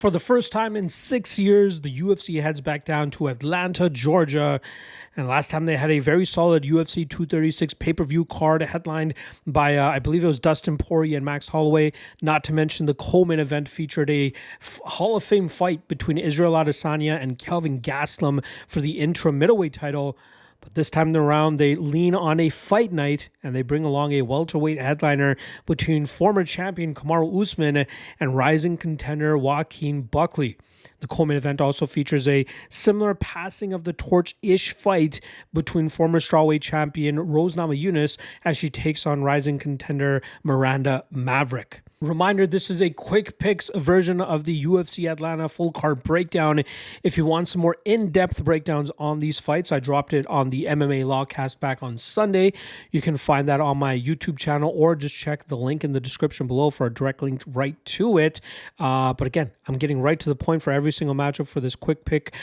For the first time in 6 years, the UFC heads back down to Atlanta, Georgia. And last time they had a very solid UFC 236 pay-per-view card headlined by, I believe it was Dustin Poirier and Max Holloway. Not to mention the co-main event featured a Hall of Fame fight between Israel Adesanya and Kelvin Gastelum for the interim middleweight title. But this time around, they lean on a fight night and they bring along a welterweight headliner between former champion Kamaru Usman and rising contender Joaquin Buckley. The co-main event also features a similar passing of the torch-ish fight between former strawweight champion Rose Namajunas as she takes on rising contender Miranda Maverick. Reminder, this is a quick picks version of the UFC Atlanta full card breakdown. If you want some more in-depth breakdowns on these fights, I dropped it on the MMA Lawcast back on Sunday. You can find that on my YouTube channel or just check the link in the description below for a direct link right to it. But again, I'm getting right to the point for every single matchup for this quick pick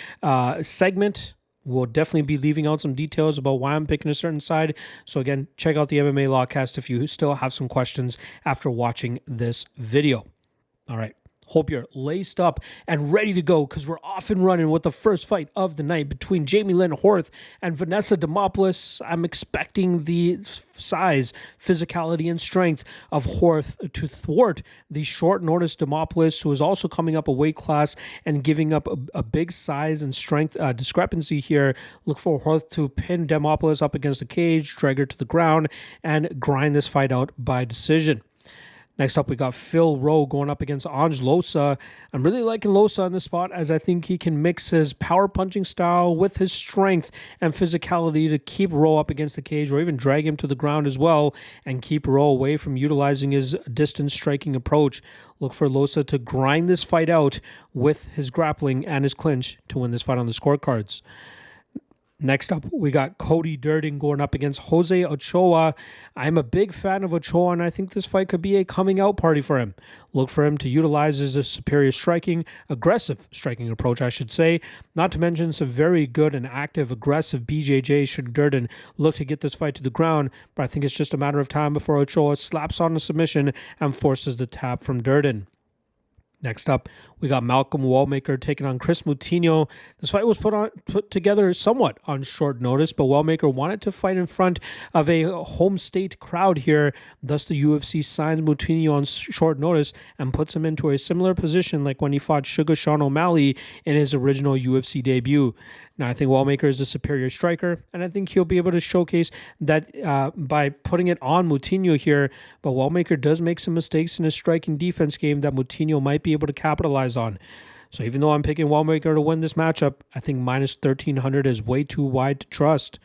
segment. We'll definitely be leaving out some details about why I'm picking a certain side. So again, check out the MMA Lawcast if you still have some questions after watching this video. All right. Hope you're laced up and ready to go because we're off and running with the first fight of the night between Jamie Lynn Horth and Vanessa Demopoulos. I'm expecting the size, physicality, and strength of Horth to thwart the short notice Demopoulos, who is also coming up a weight class and giving up a big size and strength discrepancy here. Look for Horth to pin Demopoulos up against the cage, drag her to the ground, and grind this fight out by decision. Next up, we got Phil Rowe going up against Loosa. I'm really liking Loosa in this spot as I think he can mix his power punching style with his strength and physicality to keep Rowe up against the cage or even drag him to the ground as well and keep Rowe away from utilizing his distance striking approach. Look for Loosa to grind this fight out with his grappling and his clinch to win this fight on the scorecards. Next up, we got Cody Durden going up against Jose Ochoa. I'm a big fan of Ochoa, and I think this fight could be a coming out party for him. Look for him to utilize his superior aggressive striking approach, I should say. Not to mention some very good and active, aggressive BJJ should Durden look to get this fight to the ground, but I think it's just a matter of time before Ochoa slaps on a submission and forces the tap from Durden. Next up, we got Malcolm Wellmaker taking on Chris Moutinho. This fight was put together somewhat on short notice, but Wellmaker wanted to fight in front of a home state crowd here. Thus, the UFC signs Moutinho on short notice and puts him into a similar position like when he fought Sugar Sean O'Malley in his original UFC debut. Now, I think Wellmaker is a superior striker, and I think he'll be able to showcase that by putting it on Moutinho here. But Wellmaker does make some mistakes in his striking defense game that Moutinho might be able to capitalize on. So even though I'm picking Wellmaker to win this matchup, I think minus 1,300 is way too wide to trust.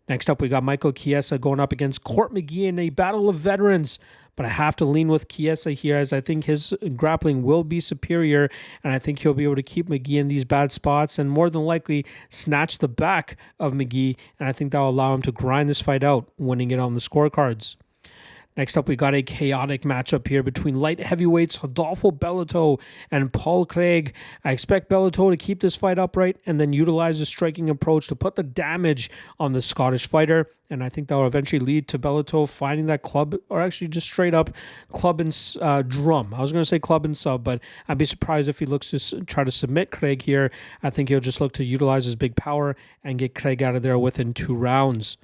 Next up, we got Michael Chiesa going up against Court McGee in a battle of veterans. But I have to lean with Chiesa here as I think his grappling will be superior, and I think he'll be able to keep McGee in these bad spots and more than likely snatch the back of McGee, and I think that will allow him to grind this fight out, winning it on the scorecards. Next up, we got a chaotic matchup here between light heavyweights Rodolfo Bellato and Paul Craig. I expect Bellato to keep this fight upright and then utilize the striking approach to put the damage on the Scottish fighter. And I think that will eventually lead to Bellato finding that club, or actually just straight up club and drum. I was going to say club and sub, but I'd be surprised if he looks to try to submit Craig here. I think he'll just look to utilize his big power and get Craig out of there within 2 rounds.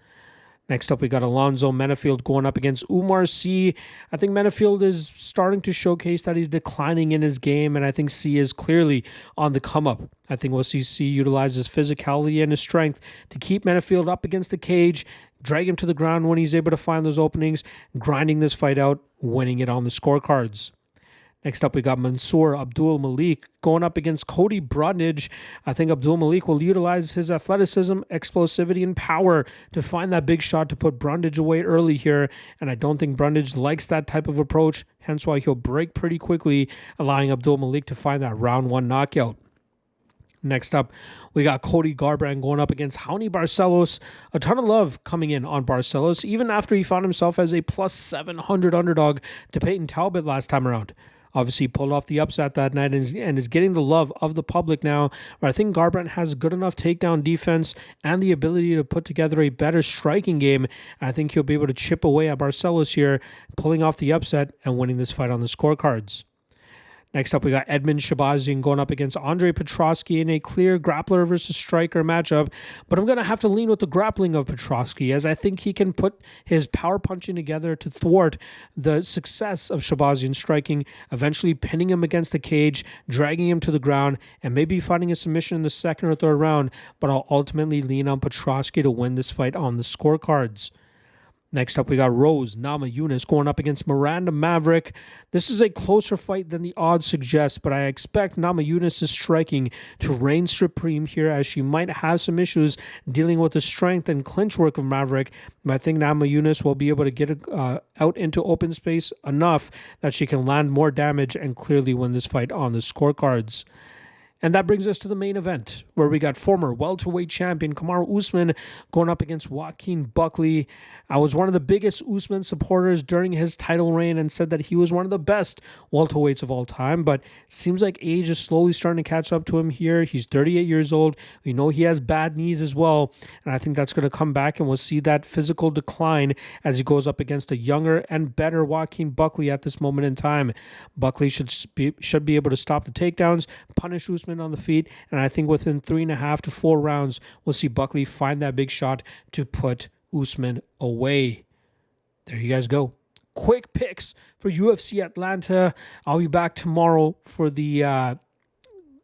Next up, we got Alonzo Menifield going up against Umar C. I think Menifield is starting to showcase that he's declining in his game, and I think C is clearly on the come-up. I think we'll see C utilize his physicality and his strength to keep Menifield up against the cage, drag him to the ground when he's able to find those openings, grinding this fight out, winning it on the scorecards. Next up, we got Mansour Abdul-Malik going up against Cody Brundage. I think Abdul-Malik will utilize his athleticism, explosivity, and power to find that big shot to put Brundage away early here. And I don't think Brundage likes that type of approach, hence why he'll break pretty quickly, allowing Abdul-Malik to find that round 1 knockout. Next up, we got Cody Garbrandt going up against Raoni Barcelos. A ton of love coming in on Barcelos, even after he found himself as a plus 700 underdog to Peyton Talbot last time around. Obviously, he pulled off the upset that night and is getting the love of the public now. But I think Garbrandt has good enough takedown defense and the ability to put together a better striking game. And I think he'll be able to chip away at Barcelos here, pulling off the upset and winning this fight on the scorecards. Next up, we got Edmund Shahbazyan going up against Andre Petroski in a clear grappler versus striker matchup. But I'm going to have to lean with the grappling of Petroski, as I think he can put his power punching together to thwart the success of Shahbazyan striking, eventually pinning him against the cage, dragging him to the ground, and maybe finding a submission in the second or third round. But I'll ultimately lean on Petroski to win this fight on the scorecards. Next up, we got Rowe's Namajunas going up against Miranda Maverick. This is a closer fight than the odds suggest, but I expect Namajunas' striking to reign supreme here, as she might have some issues dealing with the strength and clinch work of Maverick. But I think Namajunas will be able to get out into open space enough that she can land more damage and clearly win this fight on the scorecards. And that brings us to the main event, where we got former welterweight champion Kamaru Usman going up against Joaquin Buckley. I was one of the biggest Usman supporters during his title reign and said that he was one of the best welterweights of all time, but seems like age is slowly starting to catch up to him here. He's 38 years old. We know he has bad knees as well, and I think that's going to come back, and we'll see that physical decline as he goes up against a younger and better Joaquin Buckley at this moment in time. Buckley should be able to stop the takedowns, punish Usman on the feet, and I think within 3.5 to 4 rounds, we'll see Buckley find that big shot to put Usman away. There you guys go. Quick picks for UFC Atlanta. I'll be back tomorrow for the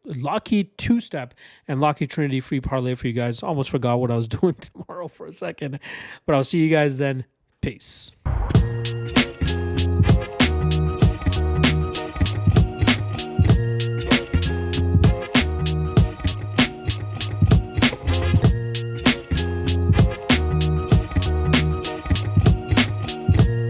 Lockheed two-step and Lockheed Trinity free parlay for you guys. Almost forgot what I was doing tomorrow for a second, but I'll see you guys then. Peace.